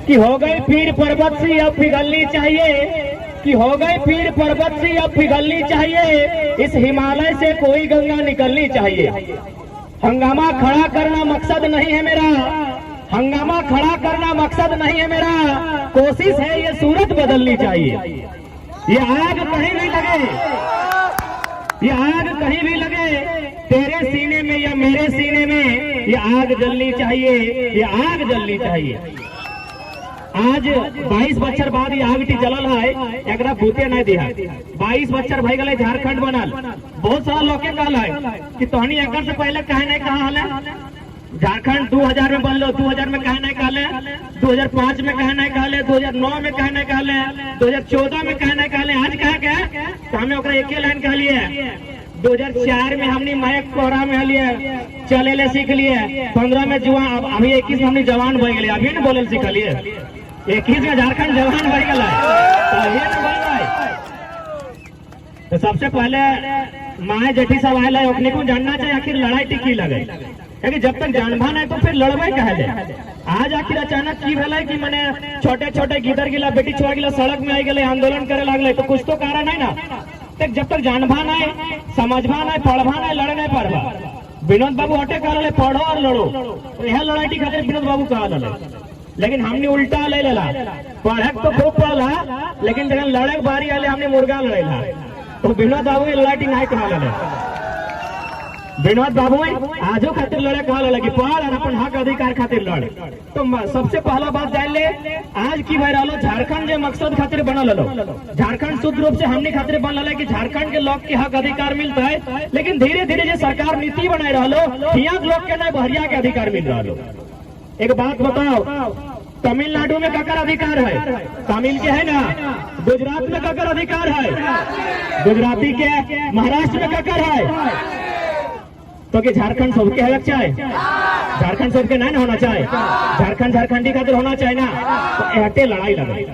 कि हो गई पीर पर्वत से अब पिघलनी चाहिए, कि हो गई पीर पर्वत से अब पिघलनी चाहिए, इस हिमालय से कोई गंगा निकलनी चाहिए। हंगामा खड़ा करना मकसद नहीं है मेरा, हंगामा खड़ा करना मकसद नहीं है मेरा, कोशिश है ये सूरत बदलनी चाहिए। ये आग कहीं भी लगे, ये आग कहीं भी लगे, तेरे सीने में या मेरे सीने में ये आग जलनी चाहिए, ये आग जलनी चाहिए। आज 22 बच्चर बाद ये आग टी जलल है, एकरा भूते नहीं दिया। 22 बच्चर भाई गए झारखंड बनल, बहुत सारा लोग के कहल है कि तोहनी एक से पहले कहे नहीं कहा है झारखंड 2000 में बनलो, 2000 में कहे नहीं कहले, 2005 में कहे नहीं कहले, 2009 में कहे नहीं कहले, 2014 में कहे नहीं कहले, आज कहे के तो हमें ओकरा एक लाइन कहलिए। 2004 में हमने महक कोहरा में लिए चले ले सीख लिए, 15 में जुआ, अभी 21 में हमने जवान बन गए, अभी न बोले सीखलिए, 21 में झारखंड जवान बन गया तो सबसे पहले माए जेठी सब आए ला ओकने को जानना चाहिए आखिर लड़ाई टिकी लगे, क्योंकि जब तक जानभान है तो फिर लड़वे कहे जाए। आज आखिर अचानक की भेल कि मैंने छोटे छोटे गिदर गिला बेटी छोड़ गिला सड़क में आई गए आंदोलन करे लगले, तो कुछ तो कारण है ना। तक जब तक जानभान है, समझभान है, पढ़भान है, लड़ने पड़वा। विनोद बाबू हटे कहा पढ़ो और लड़ो, तो यह लड़ाई टी खातिर विनोद बाबू कहा, लेकिन हमने उल्टा ले लेला, पढ़क तो खूब पढ़ला, लेकिन जब लड़े बारी आले हमने मुर्गा लड़ेला, तो विनोद बाबू लड़ाई नहीं कहा लड़े। विनोद बाबू आजो खातिर लड़े कहा लगे पढ़ और अपन हक अधिकार खातिर लड़े। तो सबसे पहला बात जान ले, आज की भाई रहो झारखंड जो मकसद खातिर बनल लो, झारखंड शुद्ध रूप से हमने खातिर बनल है कि झारखंड के लोग के हक अधिकार मिलता है, लेकिन धीरे धीरे जो सरकार नीति बनाए रहो यहाँ लोग के नहीं बहरिया के अधिकार मिल रहा लो। एक बात बताओ, तमिलनाडु में ककर अधिकार है, तमिल के है ना, गुजरात में ककर अधिकार है, गुजराती के, महाराष्ट्र में ककर है, तो कि झारखंड सबके हक चाहे, झारखंड सबके नहीं होना चाहे, झारखंड झारखंडी खातिर होना चाहिए ना। तो एहटे लड़ाई लगाए,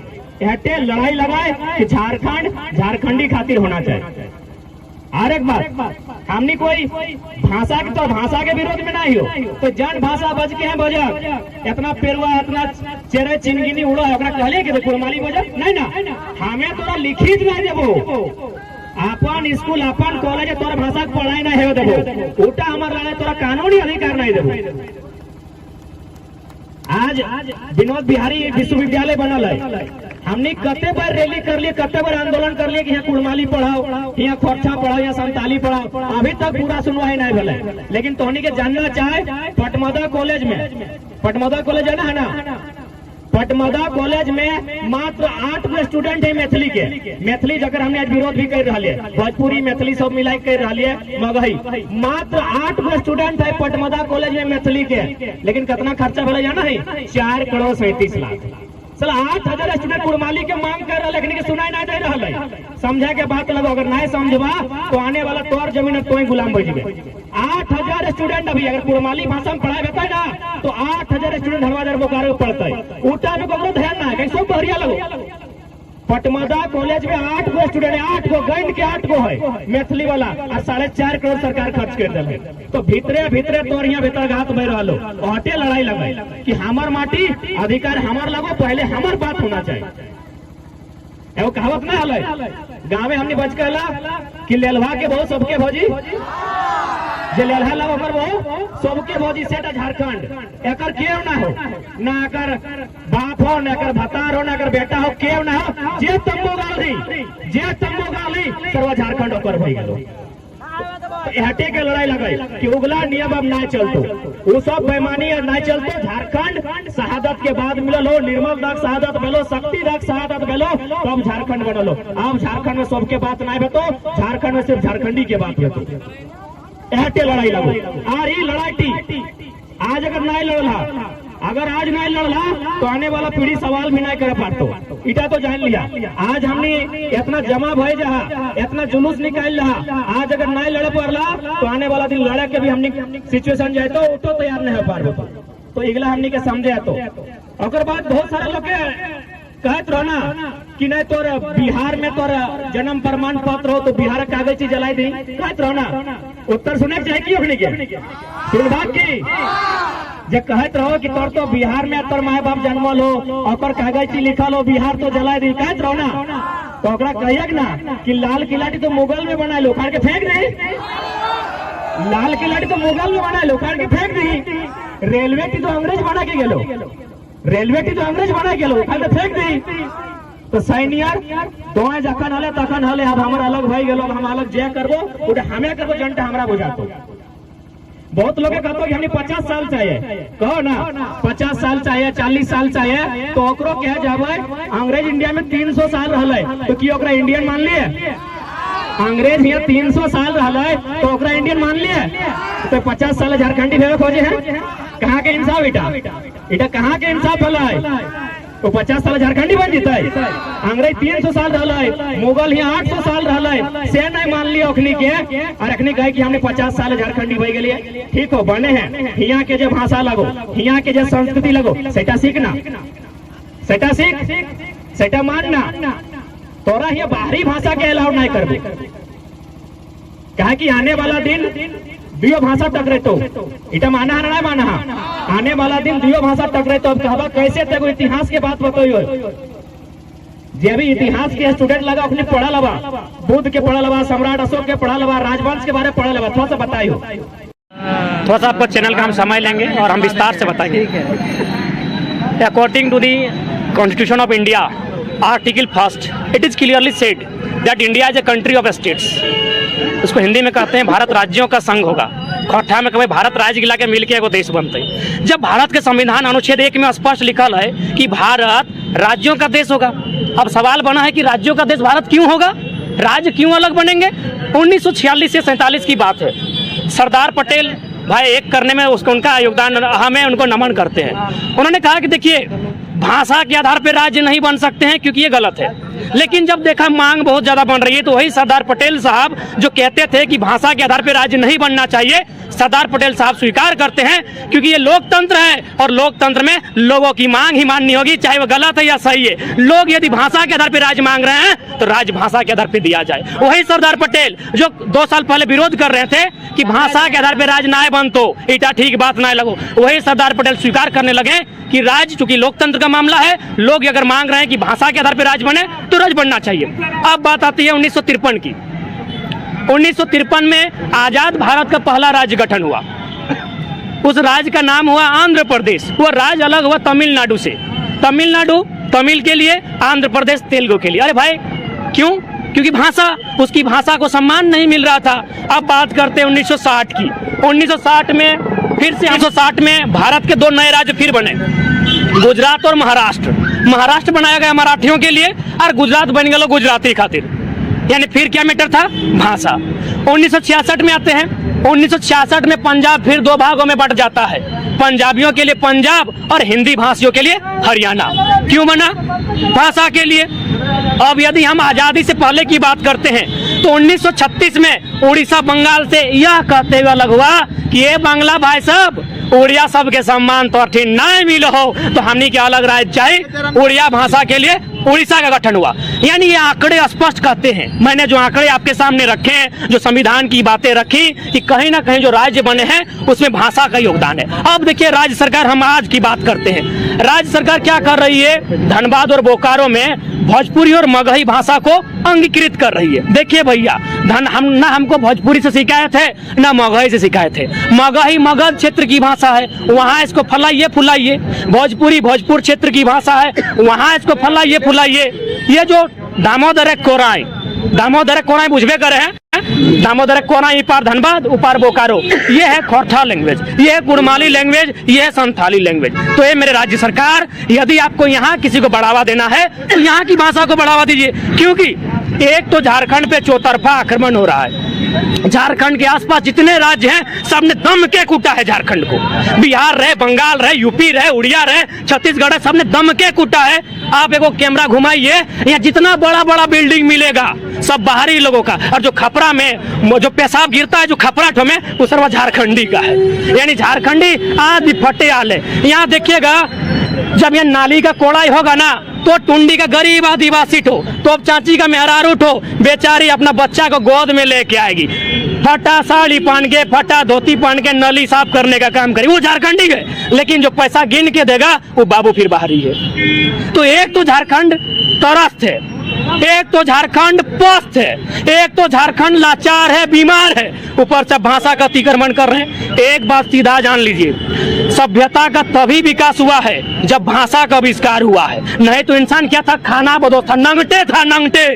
एहटे लड़ाई लगाए कि झारखंड झारखंडी खातिर होना चाहिए। और एक बात, हमने कोई भाषा के तो भाषा के विरोध में नहीं हो, तो जन भाषा बज के है बजब, इतना पेरुआ इतना चेहरे चिनगिनी उड़ो है, कहले कि कुड़माली बजब नहीं ना, हमें तोरा लिखित नहीं देबो, अपन स्कूल अपन कॉलेज तोरा भाषा के पढ़ाई नहीं हो देबो, उल्टा हमार लड़ाई तोरा कानूनी अधिकार नहीं देबो। आज विनोद बिहारी विश्वविद्यालय बनल है, हमने कते बार रैली कर लिए, कते बार आंदोलन कर लिए कि यहाँ कुड़माली पढ़ाओ, यहाँ खोरछा पढ़ाओ, यहाँ संताली पढ़ाओ, अभी तक पूरा सुनवाई नहीं भले। लेकिन तोहनी के जानना चाहे पटमदा कॉलेज में, पटमदा कॉलेज है ना, पटमदा कॉलेज में मात्र 8 स्टूडेंट है मैथिली के, मैथिली जगह हमने आज विरोध भी कर रहा है, भोजपुरी मैथिली सब मिलाई कर रहा है मगही, मात्र 8 स्टूडेंट है पटमदा कॉलेज में मैथिली के, लेकिन कितना खर्चा भले जाना है 4 करोड़ 37 लाख। चल 8000 स्टूडेंट कुड़माली के मांग कर रहा, लेकिन सुनाई नहीं दे रहा है। समझा के बात लगो, अगर नहीं समझबा तो आने वाला तोर जमीन तो गुलाम बन जाए। 8000 स्टूडेंट अभी अगर कुड़माली भाषा में पढ़ाई होता है ना, तो 8000 स्टूडेंट हरवादर बोकारो पढ़ता है, उल्टा में को ध्यान ना कैसे बहरिया लगो। पटमदा कॉलेज में 8 स्टूडेंट है, 8 गैंड के 8 है मैथिली वाला, और 4.5 करोड़ सरकार खर्च कर दिल है। तो भीतरे भीतरे तोर यहाँ भीतर घात बह रहा लो, हटे लड़ाई लगाई कि हमार माटी अधिकार हमार लगो, पहले हमार बात होना चाहिए। एगो कहावत ना हल गाँव में हमने बच कहला कि लेलवा के बहु सबके भौजी, जे लेलहा लग ओकर बहु सबके भौजी, सेटा झारखंड एकर केव ना हो, ना एकर बाप हो, ना एकर भतार हो, ना एकर बेटा हो, केव ना हो, जे तंबू गाली, जे तंबू गाली सर्व झारखंड ओकर भई गेलो। हटे के लड़ाई लगाई कि उगला नियम अब ना चलतो, वो सब बेईमानी ना चलतो। झारखंड शहादत के बाद मिलल हो, निर्मल दाग शहादत भेलो, शक्ति दाग शहादत भेलो, तब झारखंड बनलो। अब झारखंड में सबके बात नहीं बेतो, झारखंड में सिर्फ झारखंडी के बात बेतो। एहटे लड़ाई लगो, और ये लड़ाई टी आज अगर नहीं लड़ला, अगर आज नहीं लड़ला तो आने वाला पीढ़ी सवाल भी नहीं कर पातो, इटा तो जान लिया। आज हमने इतना जमा भय जहा, इतना जुलूस निकाल रहा, आज अगर नहीं लड़ पड़ला तो आने वाला दिन लड़े के भी हमने सिचुएशन जाए तो उठो तैयार नहीं हो पार, तो इगला हमने के समझे। तो और बाद बहुत सारा लोग कहत रहो ना कि नहीं तोर बिहार में तोर जन्म प्रमाण पत्र हो तो बिहार कागज जलाई दी, कहत रहो ना। उत्तर सुने चाहिए की ओखनी के सुनबात की जे कहत रहो कि तोर तो बिहार में तोर माए बाप जन्मल हो और कागज से लिखल हो बिहार तो जला दी, कहत रहो ना तो ओकरा कहियक ना कि लाल किला तो मुगल में बना लो, उखाड़ के फेंक दे। लाल किला तो मुगल में बना लो, उखाड़ के फेंक दी। रेलवे टी तो अंग्रेज बना के गेलो, रेलवे टी तो अंग्रेज बना के गेलो, उखाड़ के फेंक दी। तो सैनियर दोए जखन हले तखन हले, अब हमारा अलग भाई गेलो, हम अलग जे करबो उठे हमें करबो, जनता हमरा बुझातो। बहुत लोग कहते कि हमने 50 साल चाहिए, कहो ना 50 साल चाहिए, 40 साल चाहिए, तो ओकरो कह जावे अंग्रेज इंडिया में 300 साल रहले तो की ओकरा इंडियन मान लिए? अंग्रेज यहाँ 300 साल रहले तो ओकरा इंडियन मान लिए? तो 50 साल झारखंडी भेवे खोजे हैं, कहाँ के इंसाफ? इटा कहाँ के इंसाफ है? तो 50 साल झारखंडी बन जीता है। अंग्रेज 300 साल रहले, मुगल यहाँ 800 साल रहले, से नहीं मान लिया अखनी के, और अखनी कहे कि हमने 50 साल झारखंडी बन गए। ठीक हो, बने हैं यहाँ के जो भाषा लगो, यहाँ के जो संस्कृति लगो, सेटा सीखना, सेटा सीख, सेटा मानना। तोरा ये बाहरी भाषा के अलाउ नहीं करबे, कहे कि आने वाला दिन दियो भाषा टकरे तो इटा माना है ना माना, आने वाला दिन दियो भाषा टकरे तो। अब कहबा कैसे तेको इतिहास के बात बताइयो, जे भी इतिहास के स्टूडेंट लगा अपने पढ़ा लबा, बुद्ध के पढ़ा लबा, सम्राट अशोक के पढ़ा लबा, राजवंश के बारे में पढ़ा लबा, थोड़ा सा बताइयो। थोड़ा सा आपको चैनल का हम समय लेंगे और हम विस्तार से बताएंगे। According to the constitution of India article 1 it is clearly said that India is a country of states. उसको हिंदी में कहते हैं भारत राज्यों का संघ होगा। खट्ठा में कभी भारत राज्य गिला के मिलके एगो देश बनते। जब भारत के संविधान अनुच्छेद 1 में स्पष्ट लिखल है कि भारत राज्यों का देश होगा, अब सवाल बना है कि राज्यों का देश भारत क्यों होगा, राज्य क्यों अलग बनेंगे? 1946 से 47 की बात है। सरदार पटेल भाई एक करने में उसको उनका योगदान हमें उनको नमन करते हैं। उन्होंने कहा कि देखिए भाषा के आधार पर राज्य नहीं बन सकते हैं क्योंकि ये गलत है। लेकिन जब देखा मांग बहुत ज्यादा बन रही है तो वही सरदार पटेल साहब जो कहते थे कि भाषा के आधार पर राज्य नहीं बनना चाहिए, सरदार पटेल साहब स्वीकार करते हैं क्योंकि ये लोकतंत्र है और लोकतंत्र में लोगों की मांग ही माननी होगी, चाहे वो गलत है या सही है। लोग यदि भाषा के आधार पर राज्य मांग रहे हैं तो राज्य भाषा के आधार पर दिया जाए। वही सरदार पटेल जो 2 साल पहले विरोध कर रहे थे कि भाषा के आधार पर राज्य ना बन तो इटा ठीक बात ना लगो, वही सरदार पटेल स्वीकार करने लगे कि राज्य चूंकि लोकतंत्र का मामला है, लोग अगर मांग रहे हैं कि भाषा के आधार पर राज्य बने तो राज्य बनना चाहिए। अब बात आती है 1953 की। 1953 में आजाद भारत का पहला राज्य गठन हुआ। उस राज्य का नाम हुआ आंध्र प्रदेश। वो राज्य अलग हुआ तमिलनाडु से। तमिलनाडु तमिल के लिए, आंध्र प्रदेश तेलुगु के लिए। अरे भाई क्यों? क्योंकि भाषा, उसकी भाषा को सम्मान नहीं मिल रहा था। अब बात करते हैं 1960 की। 1960 में फिर से 1960 में भारत के 2 नए राज्य फिर बने, गुजरात और महाराष्ट्र। महाराष्ट्र बनाया गया मराठियों के लिए और गुजरात बन गया गुजराती खातिर। यानी फिर क्या मैटर था? भाषा। 1966 में आते हैं। 1966 में पंजाब फिर 2 भागों में बंट जाता है, पंजाबियों के लिए पंजाब और हिंदी भाषियों के लिए हरियाणा। क्यों बना? भाषा के लिए। अब यदि हम आजादी से पहले की बात करते हैं तो 1936 में उड़ीसा बंगाल से यह कहते हुए अलग हुआ कि ये बांग्ला भाई साहब उड़िया सब के सम्मान तो ठीक नहीं मिलो हो तो हमने क्या अलग राज्य चाहिए। उड़िया भाषा के लिए उड़ीसा का गठन हुआ। यानी ये आंकड़े स्पष्ट कहते हैं। मैंने जो आंकड़े आपके सामने रखे हैं, जो संविधान की बातें रखी कि कहीं ना कहीं जो राज्य बने हैं उसमें भाषा का योगदान है। अब देखिए राज्य सरकार, हम आज की बात करते हैं, राज्य सरकार क्या कर रही है? धनबाद और बोकारो में भोजपुरी और मगही भाषा को अंगीकृत कर रही है। देखिए भैया, हमको भोजपुरी से शिकायत है ना मगही से शिकायत है। मगही मगध क्षेत्र की भाषा है, वहाँ इसको फलाइए फुलाइए। भोजपुरी भोजपुर क्षेत्र की भाषा है, वहाँ इसको फलाइए फुलाइए। ये जो दामोदर कोराई बुझबे करे हैं, दामोदर कोराई इपार धनबाद उपार बोकारो, ये है खोरठा लैंग्वेज, ये है कुड़माली लैंग्वेज, ये है संथाली लैंग्वेज। तो ये मेरे राज्य सरकार, यदि आपको यहाँ किसी को बढ़ावा देना है तो यहाँ की भाषा को बढ़ावा दीजिए। क्योंकि एक तो झारखंड पे चौतरफा आक्रमण हो रहा है। झारखंड के आसपास जितने राज्य हैं सबने दम के कूटा है झारखंड को। बिहार रहे, बंगाल रहे, यूपी रहे, उड़िया रहे, छत्तीसगढ़ है, सबने दम के कूटा है। आप एगो कैमरा घुमाइए, यहाँ जितना बड़ा बड़ा बिल्डिंग मिलेगा सब बाहरी लोगों का, और जो खपरा में जो पेशाब गिरता है जो खपरा ठो में वो सर्व झारखंडी का है। यानी झारखंडी आदि फटे आले। यहाँ देखिएगा जब ये नाली का कोड़ाई होगा ना तो टुंडी का गरीब आदिवासी ठो, तो चाची का मेहरारू ठो बेचारी अपना बच्चा को गोद में लेके आएगी। फटा साड़ी पहन के, फटा धोती पहन के नली साफ करने का काम करे, वो झारखंडी है। लेकिन जो पैसा गिन के देगा वो बाबू फिर बाहरी है। तो एक तो झारखंड त्रस्त है, एक तो झारखंड पस्त है, एक तो झारखंड लाचार है, बीमार है, ऊपर से भाषा का अतिक्रमण कर रहे हैं। एक बात सीधा जान लीजिए, सभ्यता का तभी विकास हुआ है जब भाषा का आविष्कार हुआ है। नहीं तो इंसान क्या था, खाना बदोश था, नंगटे था, नंगटे।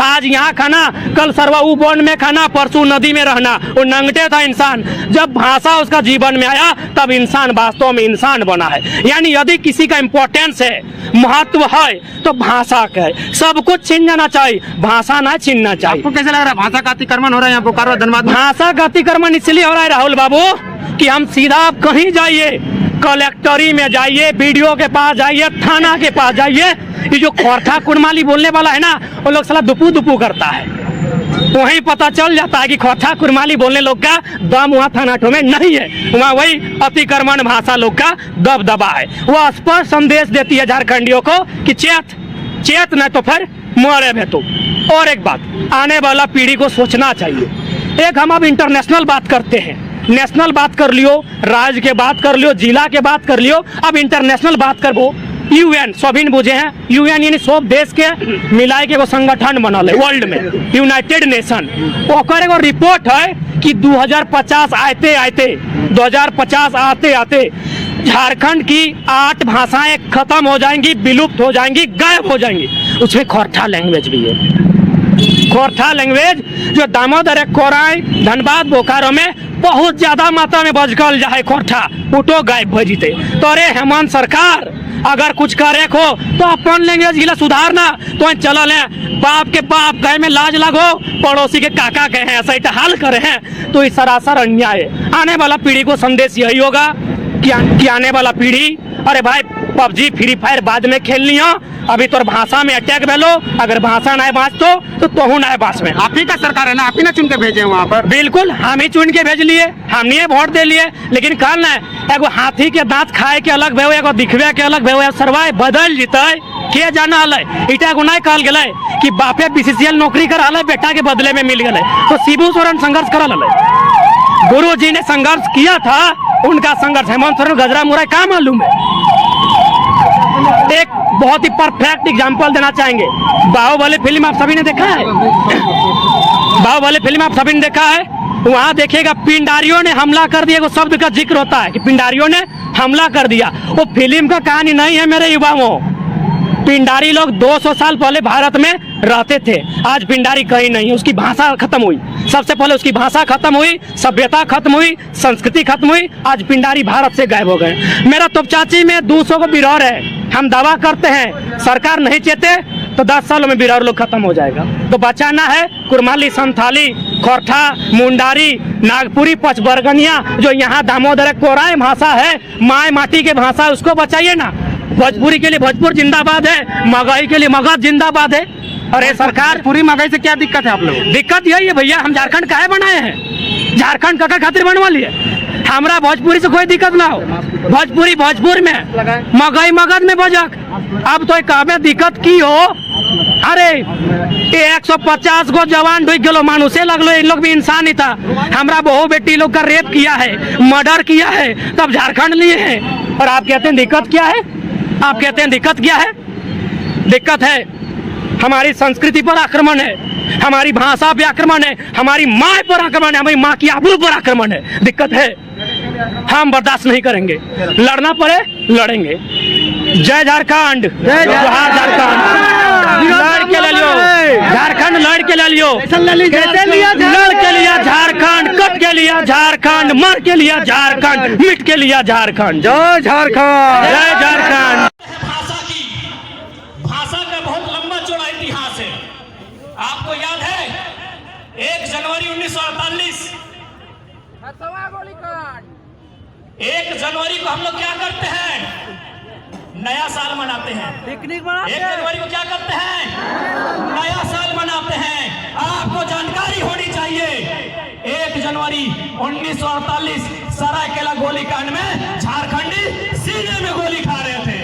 आज यहाँ खाना, कल सरवाऊ वन में खाना, परसों नदी में रहना, वो नंगटे था इंसान। जब भाषा उसका जीवन में आया तब इंसान वास्तव में इंसान बना है। यानी यदि किसी का इंपॉर्टेंस है, महत्व है, तो भाषा का है। सब कुछ छीन जाना चाहिए, भाषा ना छीनना चाहिए। आपको कैसा लग रहा है भाषा का अतिक्रमण हो रहा है यहाँ बोकारो धनबाद में? भाषा का अतिक्रमण इसलिए हो रहा है राहुल बाबू कि हम सीधा आप कहीं जाइए, कलेक्टरी में जाइए, बीडीओ के पास जाइए, थाना के पास जाइए, ये जो खोरठा कुड़माली बोलने वाला है ना, वो लोग साला दुपू दुपू करता है। वहीं पता चल जाता है कि खोरठा कुड़माली बोलने लोग का दम वहाँ थानाठों में नहीं है, वहाँ वही अतिक्रमण भाषा लोग का दबदबा है। वो स्पष्ट संदेश देती है झारखंडियों को कि चेत चेत न तो फिर मरे भे तो। और एक बात, आने वाला पीढ़ी को सोचना चाहिए। एक हम अब इंटरनेशनल बात करते हैं, नेशनल बात कर लियो, राज्य के बात कर लियो, जिला के बात कर लियो, अब इंटरनेशनल बात करबो। यूएन सभी बुझे हैं, यूएन यानी सब देश के मिलाए के एगो संगठन बनल है वर्ल्ड में, यूनाइटेड नेशन। ओकर एगो रिपोर्ट है कि 2050 आते आते झारखंड की 8 भाषाएं खत्म हो जाएंगी, विलुप्त हो जाएंगी, गायब हो जाएंगी। उसमें खोरठा लैंग्वेज भी है। खोरठा लैंग्वेज जो दामोदर कोराई धनबाद बोकारो में बहुत ज्यादा मात्रा में बजकल जाए, खोरठा उठो गायब हो जीते। तो अरे हेमंत सरकार अगर कुछ करे को तो अपन लैंग्वेज गिला सुधारना, तो चल है बाप के बाप कहे में लाज लगो, पड़ोसी के काका कहे ऐसा ही हाल करे हैं, तो ये सरासर अन्याय है। आने वाला पीढ़ी को संदेश यही होगा कि आने वाला पीढ़ी, अरे भाई पबजी फ्री फायर बाद में खेलनी हो, अभी तो भाषा में अटैक भेलो, अगर भाषा ना बाँच तो तोहू ना बाँच में। आप ही का सरकार है ना, आप ही ना चुन के भेजे वहाँ पर? बिल्कुल, हम ही चुन के भेज लिए, हमने वोट दे लिए। लेकिन कल ना एगो हाथी के दांत खाए के अलग भेव, एगो दिखवे के अलग भेव, सरवाए बदल जीते के जाना हल। इटा एगो नहीं कहल गए कि बापे बीसीसीएल नौकरी कर हल, बेटा के बदले में मिल गए, तो शिबू सोरेन संघर्ष कर हल। गुरु जी ने संघर्ष किया था, उनका संघर्ष हेमंत सोरेन गजरा मुराई का मालूम है। एक बहुत ही परफेक्ट एग्जांपल देना चाहेंगे, बाहुबली फिल्म आप सभी ने देखा है, बाहुबली फिल्म आप सभी ने देखा है। वहां देखिएगा पिंडारियों ने हमला कर दिया, वो शब्द का जिक्र होता है कि पिंडारियों ने हमला कर दिया। वो फिल्म का कहानी नहीं है मेरे युवाओं। पिंडारी लोग 200 साल पहले भारत में रहते थे, आज पिंडारी कहीं नहीं है। उसकी भाषा खत्म हुई, सबसे पहले उसकी भाषा खत्म हुई, सभ्यता खत्म हुई, संस्कृति खत्म हुई, आज पिंडारी भारत से गायब हो गए। मेरा तोपचाची में 200 को बिरौर है, हम दावा करते हैं सरकार नहीं चेते तो 10 सालों में बिरौर लोग खत्म हो जाएगा। तो बचाना है कुरमाली, संथाली, खोरठा, मुंडारी, नागपुरी, पचबरगनिया, जो यहाँ दामोदर कोराई भाषा है, माय माटी के भाषा, उसको बचाइए ना। भोजपुरी के लिए भोजपुर जिंदाबाद है, मगही के लिए मगध जिंदाबाद है। अरे सरकार, पूरी महंगाई से क्या दिक्कत है आप लोग? दिक्कत यही है भैया, हम झारखंड काहे बनाए हैं? झारखंड का खातिर बनवा लिए, हमरा भोजपुरी से कोई दिक्कत ना हो। भोजपुरी भोजपुर में, मगही मगध में बजक। अब तो कहबे दिक्कत की हो, अरे 150 गो जवान डूब गलो, मानुषे लगलो, इन लोग भी इंसान ही था। हमरा बहू बेटी लोग का रेप किया है, मर्डर किया है, तब झारखंड लिए हैं। और आप कहते हैं दिक्कत क्या है? आप कहते हैं दिक्कत क्या है? दिक्कत है हमारी संस्कृति पर आक्रमण है, हमारी भाषा पे आक्रमण है, हमारी माँ पर आक्रमण है, हमारी माँ की आबरू पर आक्रमण है। दिक्कत है, हम बर्दाश्त नहीं करेंगे, लड़ना पड़े लड़ेंगे। जय झारखंड, जय झारखंड, लड़ के ले लियो झारखंड, लड़ के ले लियो, लड़ के लिया झारखंड, कट के लिया झारखंड, मर के लिया झारखंड, मिट के लिया झारखंड। जय झारखंड, जय झारखंड। भाषा का बहुत लंबा चौड़ा इतिहास है। आपको याद है 1 जनवरी 1948, 1 जनवरी को हम लोग क्या करते हैं? नया साल मनाते हैं। पिकनिक मनाते हैं। 1 जनवरी को क्या करते हैं? नया साल मनाते हैं। आपको जानकारी होनी चाहिए, 1 जनवरी 1948 सरायकेला गोलीकांड में झारखंडी सीने में गोली खा रहे थे।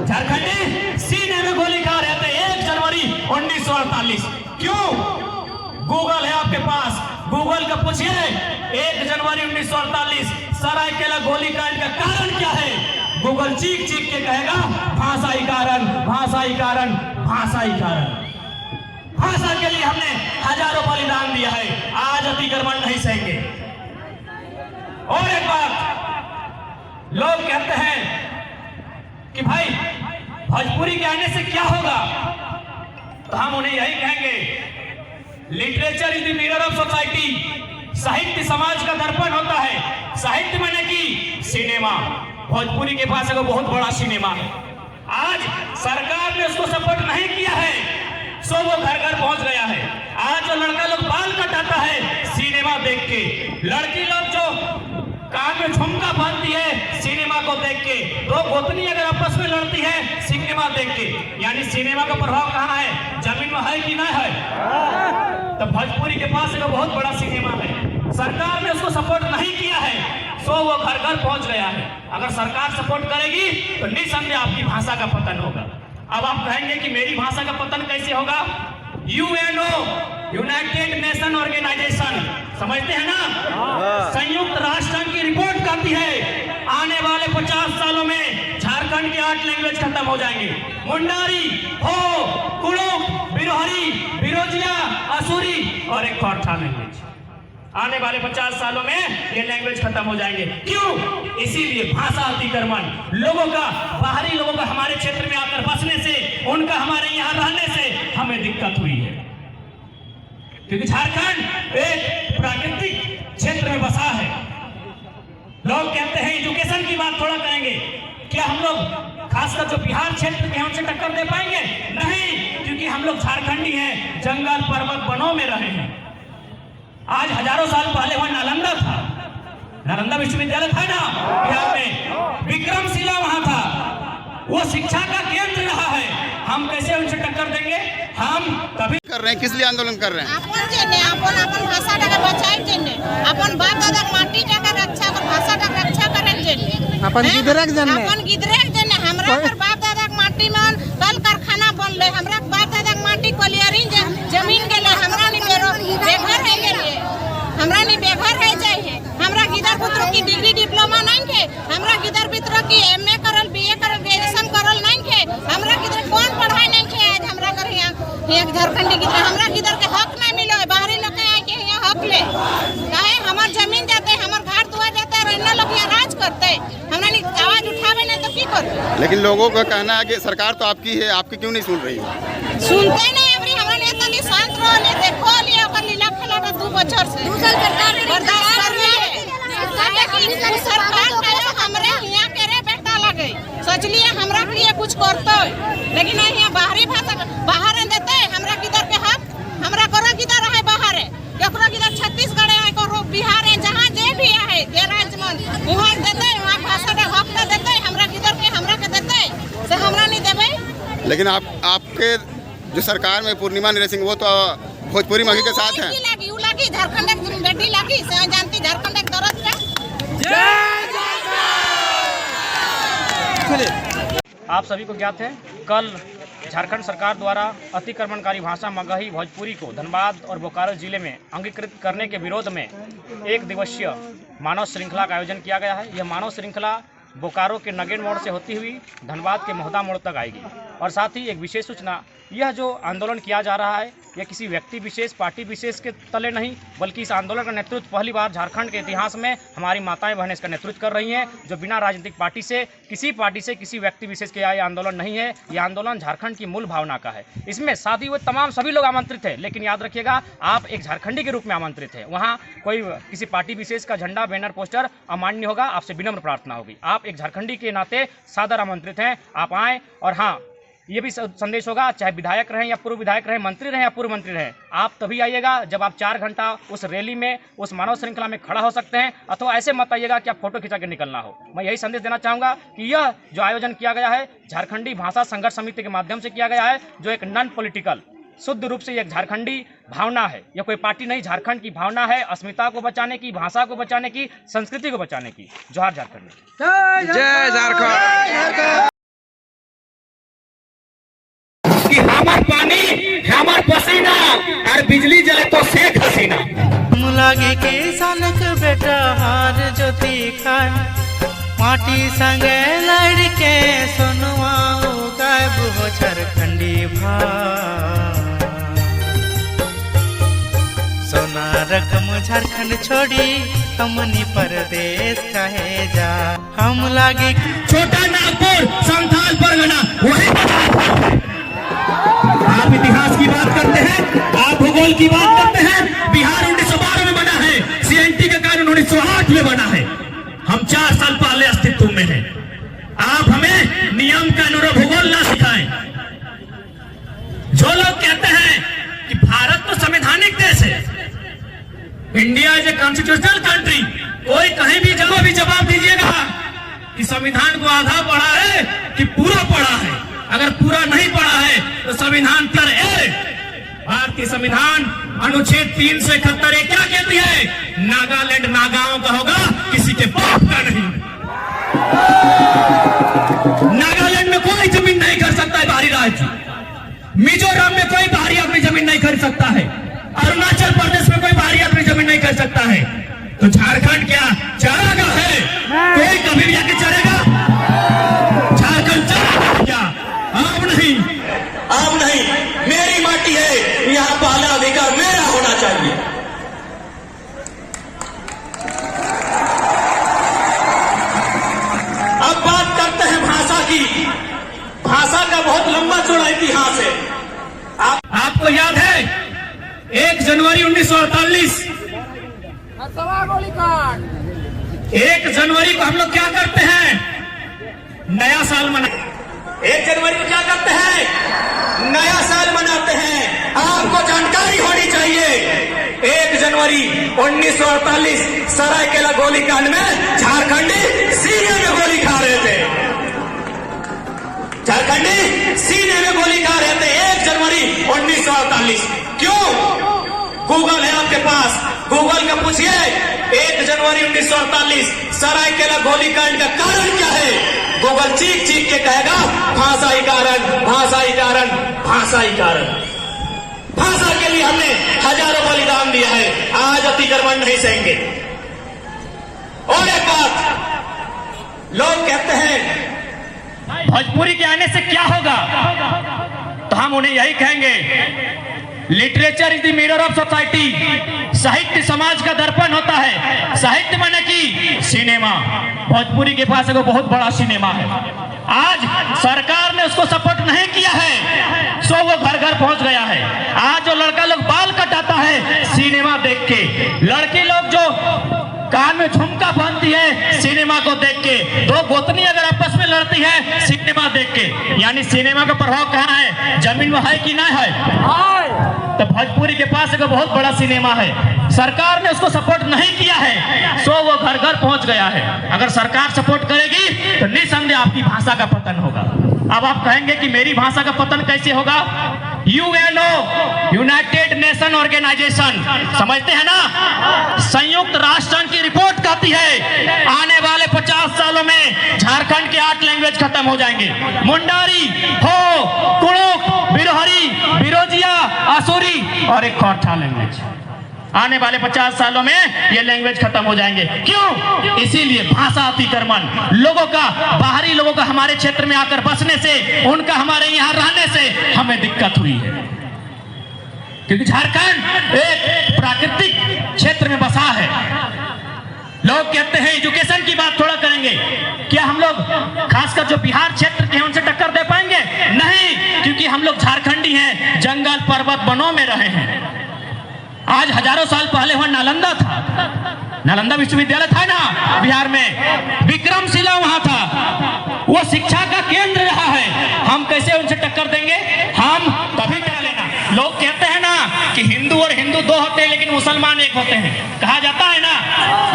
झारखंडी सीने में गोली खा रहे थे 1 जनवरी 1948। क्यों? गूगल है आपके पास, गूगल का पूछिए 1 जनवरी 1948 सरायकेला गोलीकांड का कारण क्या है। गूगल चीख चीख के कहेगा भाषाई कारण, भाषाई कारण, भाषाई कारण। भाषा के लिए हमने हजारों बलिदान दिया है, आज अतिक्रमण नहीं सहेंगे। और एक बात, लोग कहते हैं कि भाई भोजपुरी के आने से क्या होगा, तो हम उन्हें यही कहेंगे literature is the mirror of society. साहित्य समाज का दर्पण होता है। साहित्य माने कि सिनेमा, भोजपुरी के पास एक बहुत बड़ा सिनेमा है। आज सरकार ने उसको सपोर्ट नहीं किया है, सो वो घर घर पहुंच गया है। आज जो लड़का लोग बाल कटाता है सिनेमा देख के, लड़की लोग जो कान में झुमका बांधती है सिनेमा को देख के, दो गोतनी अगर आपस में लड़ती है सिनेमा देख के, यानी सिनेमा का प्रभाव कहाँ है, जमीन में है कि नहीं है। तो भोजपुरी के पास एक बहुत बड़ा सिनेमा है, सरकार ने उसको सपोर्ट नहीं किया है, सो वो घर घर पहुंच गया है। अगर सरकार सपोर्ट करेगी तो निसंदेह आपकी भाषा का पतन होगा। अब आप कहेंगे कि मेरी भाषा का पतन कैसे होगा। यूएनओ, यूनाइटेड नेशन ऑर्गेनाइजेशन, समझते हैं ना, संयुक्त राष्ट्र संघ की रिपोर्ट कहती है आने वाले 50 सालों में झारखंड के 8 लैंग्वेज खत्म हो जाएंगे। मुंडारी, हो, कुड़ुक, बिरोहरी, बिरोजिया, असुरी और एक खोरठा लैंग्वेज। आने वाले 50 सालों में ये लैंग्वेज खत्म हो जाएंगे। क्यों? इसीलिए भाषा अतिक्रमण, लोगों का, बाहरी लोगों का हमारे क्षेत्र में आकर बसने से, उनका हमारे यहाँ रहने से हमें दिक्कत हुई है। क्योंकि झारखंड एक प्राकृतिक क्षेत्र में बसा है। लोग कहते हैं एजुकेशन की बात थोड़ा करेंगे, क्या हम लोग खासकर जो बिहार क्षेत्र के हमसे टक्कर दे पाएंगे? नहीं, क्योंकि हम लोग झारखंडी हैं, जंगल पर्वत वनों में रहे हैं। आज हजारों साल पहले वहां नालंदा था, नालंदा विश्वविद्यालय था ना बिहार में, विक्रमशिला वहां था, वो शिक्षा का केंद्र रहा है। हम कैसे उनसे टक्कर देंगे? हम कभी कर रहे हैं, किस लिए आंदोलन कर रहे हैं? अपन भाषा का बचाए जने, अपन बाप दादा माटी का रक्षा कर, भाषा का रक्षा करें जने, अपन गिदरक जने हमरा कर बाप दादा माटी में कल कारखाना बनले, हमरा बाप दादा माटी कोलियरी जमीन के लिए हमरा नहीं बेघर है गेलिए, हमरा नहीं बेघर है चाहिए। हमरा गिदर पुत्र की डिग्री डिप्लोमा नहीं के, हमरा गिदर पुत्र की एमए करल, बीए करल, ग्रेजुएशन करल नहीं के, हमरा गिदर कौन पढ़ाई नहीं के। आज हमरा कर एक झारखंडी गिदर हमरा गिदर के हक नहीं मिलो है, बाहरी लोग आए के यहाँ हक ले काहे, हमार जमीन जाते, हमार घर दुआ जाते, रहना लोग यहाँ राज करते, हमरा नहीं आवाज उठावे नहीं तो की करते। लेकिन लोगों का कहना है कि सरकार तो आपकी है, आपकी क्यों नहीं सुन रही है? सुनते नहीं, अबरी हमरा ने तनी शांत रहले, देखो लिए ओकर लीला खेला 2 बच्चों से दूसर सरकार बर्दाश्त कर रही है। सरकार का हमरे यहाँ के रे बेटा लगे, सोच लिए हमरा के लिए कुछ करते, लेकिन यहाँ बाहरी भाषा बाहर देते, हमरा किधर के हक, हमरा करो किधर है बाहर है, ककरो किधर छत्तीसगढ़ है, ककरो बिहार है, जहाँ जे भी है जे राज्य में वहाँ देते, वहाँ भाषा का हक न देते, हमरा किधर के हमरा के देते से हमरा नहीं देवे। लेकिन आपके जो सरकार में पूर्णिमा निरय सिंह, वो तो भोजपुरी मगी के साथ हैं। लगी झारखंड की बेटी लगी से जानती झारखंड एक दौरत का। आप सभी को ज्ञात है, कल झारखंड सरकार द्वारा अतिक्रमणकारी भाषा मगही भोजपुरी को धनबाद और बोकारो जिले में अंगीकृत करने के विरोध में 1 दिवसीय मानव श्रृंखला का आयोजन किया गया है। यह मानव श्रृंखला बोकारो के नगेन मोड़ से होती हुई धनबाद के मोहदा मोड़ तक आएगी। और साथ ही एक विशेष सूचना, यह जो आंदोलन किया जा रहा है यह किसी व्यक्ति विशेष, पार्टी विशेष के तले नहीं, बल्कि इस आंदोलन का नेतृत्व पहली बार झारखंड के इतिहास में हमारी माताएं बहनें इसका नेतृत्व कर रही हैं, जो बिना राजनीतिक पार्टी से, किसी व्यक्ति विशेष के यह आंदोलन नहीं है। यह आंदोलन झारखंड की मूल भावना का है। इसमें शादी हुए तमाम सभी लोग आमंत्रित हैं, लेकिन याद रखिएगा आप एक झारखंडी के रूप में आमंत्रित हैं। वहाँ कोई किसी पार्टी विशेष का झंडा, बैनर, पोस्टर अमान्य होगा। आपसे विनम्र प्रार्थना होगी, आप एक झारखंडी के नाते सादर आमंत्रित हैं, आप आएँ। और हाँ, ये भी संदेश होगा, चाहे विधायक रहें या पूर्व विधायक रहें, मंत्री रहें या पूर्व मंत्री रहें, आप तभी आइएगा जब आप 4 घंटा उस रैली में, उस मानव श्रृंखला में खड़ा हो सकते हैं, अथवा ऐसे मत आइएगा कि आप फोटो खिंचा के निकलना हो। मैं यही संदेश देना चाहूँगा कि यह जो आयोजन किया गया है झारखंडी भाषा संघर्ष समिति के माध्यम से किया गया है, जो एक नॉन पॉलिटिकल, शुद्ध रूप से एक झारखंडी भावना है। यह कोई पार्टी नहीं, झारखंड की भावना है, अस्मिता को बचाने की, भाषा को बचाने की, संस्कृति को बचाने की। जोहार झारखंड, जय झारखंड। कि हमार पानी हमार पसीना और बिजली जले तो शेख हसीना। लागे किसान के बेटा हार ज्योति खाए माटी संगे लड़के सुनवाओ गायब हो झारखंडी भाई सोना रकम झारखंड छोड़ी हमनी परदेश कहे जा हम लागे छोटा नागपुर संथाल परगना वही आप इतिहास की बात करते हैं, आप भूगोल की बात करते हैं। बिहार 1912 में बना है, CNT का कानून 1908 में बना है। हम 4 साल पहले अस्तित्व में हैं। आप हमें नियम कानून और भूगोल ना सिखाएं। जो लोग कहते हैं कि भारत तो संवैधानिक देश है, India is a constitutional country, कोई कहीं भी जवाब दीजिएगा कि संविधान को आधा पढ़ा है कि पूरा पढ़ा है। अगर पूरा नहीं पढ़ा है तो संविधान पर भारतीय संविधान अनुच्छेद 371 क्या कहती है? नागालैंड नागाओं का होगा, किसी के बाप का नहीं। नागालैंड में कोई जमीन नहीं खरीद सकता है बाहरी राज्य, मिजोरम में कोई बाहरी आदमी जमीन नहीं खरीद सकता है, अरुणाचल प्रदेश में कोई बाहरी आदमी जमीन नहीं खरीद सकता है। तो झारखंड क्या चरागाह है? कोई कभी भी आके चरेगा? झारखंड चरागाह क्या? अब नहीं, अब नहीं। मेरी माटी है, यहाँ पहला अधिकार मेरा होना चाहिए। अब बात करते हैं भाषा की। भाषा का बहुत लंबा चौड़ा इतिहास है। आपको याद है 1 जनवरी 1948, 1 जनवरी को हम लोग क्या करते हैं? नया साल मना 1 जनवरी को क्या करते हैं? नया साल मनाते हैं। आपको जानकारी होनी चाहिए 1 जनवरी 1948 सरायकेला गोलीकांड में झारखंडी सीने में गोली खा रहे थे। झारखंडी सीने में गोली खा रहे थे 1 जनवरी 1948। क्यों? गूगल है आपके पास, गूगल का पूछिए 1 जनवरी 1948 सरायकेला गोलीकांड का कारण क्या है? गूगल चीख चीख के कहेगा भाषा ही कारण, भाषा ही कारण, भाषा ही कारण। भाषा के लिए हमने हजारों बलिदान दिया है, आज अतिक्रमण नहीं सहेंगे। और एक बात लोग कहते हैं भोजपुरी के आने से क्या होगा, तो हम उन्हें यही कहेंगे literature is the mirror of society. साहित्य समाज का दर्पण होता है। साहित्य माने कि सिनेमा, भोजपुरी के पास एक बहुत बड़ा सिनेमा है। आज सरकार ने उसको सपोर्ट नहीं किया है, सो वो घर घर पहुंच गया है। आज जो लड़का लोग बाल कटाता है सिनेमा देख के, लड़की लोग जो कान में झुमका बांधती है सिनेमा को देख के, 2 गोतनी अगर आपस में लड़ती है सिनेमा देख के, यानी सिनेमा का प्रभाव कहाँ है? जमीन में है कि नहीं है? तो भोजपुरी के पास एक बहुत बड़ा सिनेमा है, सरकार ने उसको सपोर्ट नहीं किया है, सो वो घर घर पहुंच गया है। अगर सरकार सपोर्ट करेगी तो निसंदेह आपकी भाषा का पतन होगा। अब आप कहेंगे कि मेरी भाषा का पतन कैसे होगा? UNO, यूनाइटेड नेशन ऑर्गेनाइजेशन, समझते हैं ना? संयुक्त राष्ट्र संघ की रिपोर्ट कहती है आने वाले 50 सालों में झारखंड के 8 लैंग्वेज खत्म हो जाएंगे। मुंडारी, हो, कुड़ुक, बिरोहरी, बिरोजिया, आसुरी और एक खोरठा लैंग्वेज। आने वाले 50 सालों में ये लैंग्वेज खत्म हो जाएंगे। क्यों? इसीलिए भाषा अतिक्रमण, लोगों का, बाहरी लोगों का हमारे क्षेत्र में आकर बसने से, उनका हमारे यहाँ रहने से हमें दिक्कत हुई है। क्योंकि झारखंड एक प्राकृतिक क्षेत्र में बसा है। लोग कहते हैं एजुकेशन की बात थोड़ा करेंगे, क्या हम लोग खासकर जो बिहार क्षेत्र के हैं उनसे टक्कर दे पाएंगे? नहीं, क्योंकि हम लोग झारखंडी हैं, जंगल पर्वत वनों में रहे हैं। आज हजारों साल पहले वहां नालंदा था, नालंदा विश्वविद्यालय था ना बिहार में, विक्रमशिला वहां था, वो शिक्षा का केंद्र रहा है। हम कैसे उनसे टक्कर देंगे? हम कभी टाले ना। लोग कहते हैं ना कि हिंदू और हिंदू 2 होते हैं लेकिन मुसलमान 1 होते हैं, कहा जाता है ना।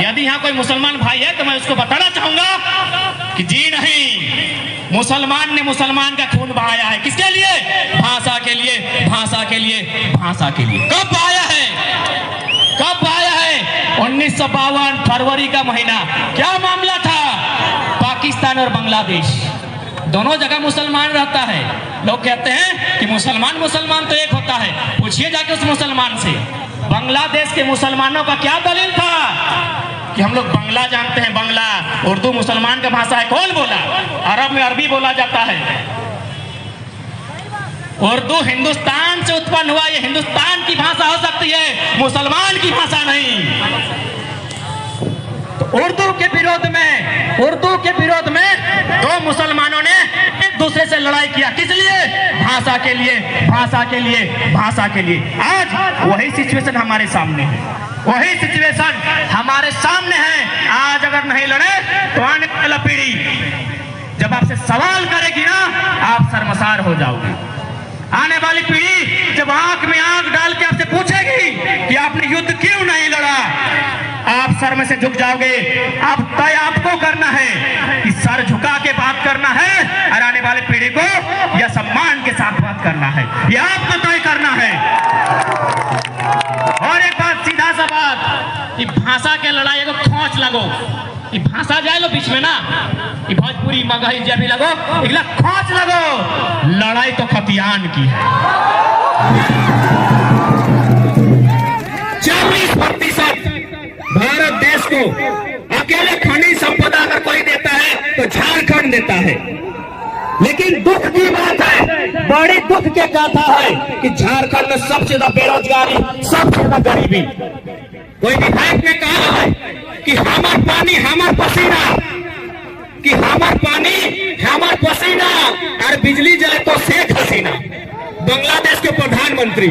यदि यहाँ कोई मुसलमान भाई है तो मैं उसको बताना चाहूंगा कि जी नहीं, मुसलमान ने मुसलमान का खून बहाया है। किसके लिए? भाषा के लिए, भाषा के लिए, भाषा के लिए। कब बहाया है? कब बहाया है? 1952 फरवरी का महीना। क्या मामला था? पाकिस्तान और बांग्लादेश। दोनों जगह मुसलमान रहता है। लोग कहते हैं कि मुसलमान मुसलमान तो एक होता है। पूछिए जाके उस मुसलमान से, बांग्लादेश के मुसलमानों का क्या दलील था कि हम लोग बांग्ला जानते हैं, बांग्ला उर्दू मुसलमान का भाषा है। कौन बोला? अरब में अरबी बोला जाता है। उर्दू हिंदुस्तान से उत्पन्न हुआ, ये हिंदुस्तान की भाषा हो सकती है, मुसलमान की भाषा नहीं। तो उर्दू के विरोध में दो मुसलमानों ने एक दूसरे से लड़ाई किया। किस लिए? भाषा के लिए, भाषा के लिए, भाषा के लिए। आज वही सिचुएशन हमारे सामने है, वही सिचुएशन हमारे सामने है। आज अगर नहीं लड़े तो आने वाला पीढ़ी जब आपसे सवाल करेगी ना, आप शर्मसार हो जाओगे। आने वाली पीढ़ी जब आंख में आंख डाल के आपसे पूछेगी कि आपने युद्ध क्यों नहीं लड़ा, आप सर में से झुक जाओगे। अब तय आपको करना है कि सर झुका के बात करना है और आने वाली पीढ़ी को यह सम्मान के साथ बात करना है, यह आपको तय करना है। और एक बात, सीधा सा बात, ये भाषा के लड़ाई को खोच लगो, ये भाषा जाए लो बीच में ना, ये भोजपुरी मगही जब भी लगो, इगला खोच लगो। लड़ाई तो खतियान की है। 40% भारत देश को अकेले खनिज संपदा अगर कोई देता है तो झारखंड देता है। लेकिन दुख की बात है, बड़ी दुख के गाथा है कि झारखंड में सबसे ज्यादा बेरोजगारी, सबसे ज्यादा गरीबी। कोई विधायक ने कहा है कि हमार पानी हमार पसीना, कि हमार पानी हमार पसीना और बिजली जले तो शेख हसीना। बांग्लादेश के प्रधानमंत्री